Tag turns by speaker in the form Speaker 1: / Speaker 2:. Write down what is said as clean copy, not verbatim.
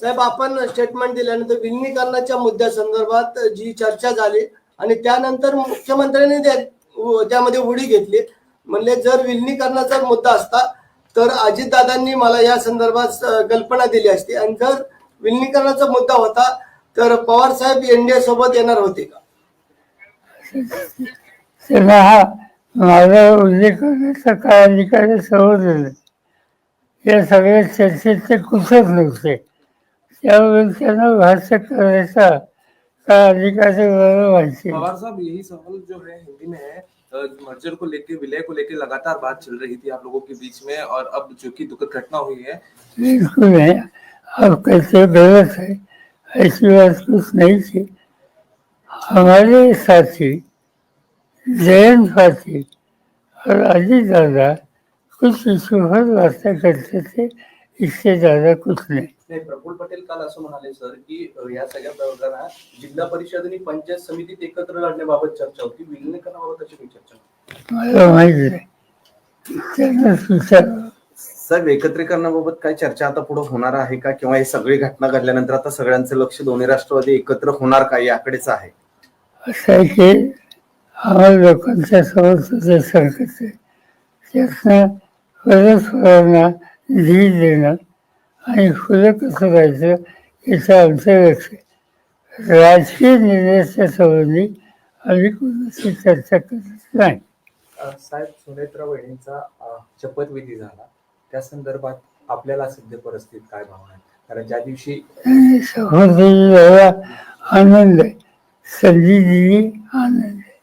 Speaker 1: साहेब, आपण स्टेटमेंट दिल्यानंतर विलिनीकरणाच्या मुद्द्यासंदर्भात जी चर्चा झाली आणि त्यानंतर मुख्यमंत्र्यांनी त्यामध्ये उडी घेतली. म्हणले जर विलिनीकरणाचा मुद्दा असता तर अजितदादांनी मला या संदर्भात कल्पना दिली असती, आणि जर विलिनीकरणाचा मुद्दा होता तर पवार साहेब एनडीए सोबत येणार होते का?
Speaker 2: त्यांना हा माझा उल्लेख करण्याचा काय अधिकार समजलं. या सगळ्या चर्चेत ते कुठच नव्हते, त्यामुळे त्यांना भाष्य करायचा का अधिकार माहिती.
Speaker 3: पवार साहब, यही सवाल जो है हिंदी में है, मर्जर को लेके, विलय को लेके लगातार बात चल रही थी आप लोगों के बीच में, और अब जो कि दुखद घटना हुई है।
Speaker 2: बिल्कुल नहीं, आप कैसे गलत है, ऐसी बात कुछ नहीं थी। हमारे साथी जयंत साथी और अजीत दादा कुछ इशू पर वार्ता करते थे, इससे ज्यादा कुछ नहीं।
Speaker 4: प्रफुल्ल पटेल काल असं म्हणाले सर की या सगळ्या प्रकरणात जिल्हा परिषद आणि पंचायत समितीत एकत्र लढण्याबाबत चर्चा होती, विलिनीकरणाबाबत अशी काही चर्चा
Speaker 2: मला माहिती नाही, त्यांनाच विचारावं.
Speaker 4: सर, एकत्रीकरणाबाबत काय चर्चा आता पुढे होणार आहे का, किंवा हे सगळी घटना घडल्यानंतर आता सगळ्यांचं लक्ष दोन्ही राष्ट्रवादी एकत्र होणार का याकडेच आहे?
Speaker 2: असं आहे की आम्हाला लोकांच्या समोर सुद्धा सरकत आहे, त्यातनं परस्परांना धीर देणं आणि खुलं कसं राहायचं याचं आमचं लक्ष आहे. राजकीय निर्णयाच्या संबंधी आम्ही कोणाशी चर्चा करत नाही.
Speaker 5: साहेब, सुनेत्रा वहिनींचा शपथविधी झाला, त्या संदर्भात आपल्याला सध्या परिस्थितीत काय भावना आहे? कारण ज्या दिवशी
Speaker 2: शपथविधी झाला आनंद आहे, संधी दिली आनंद.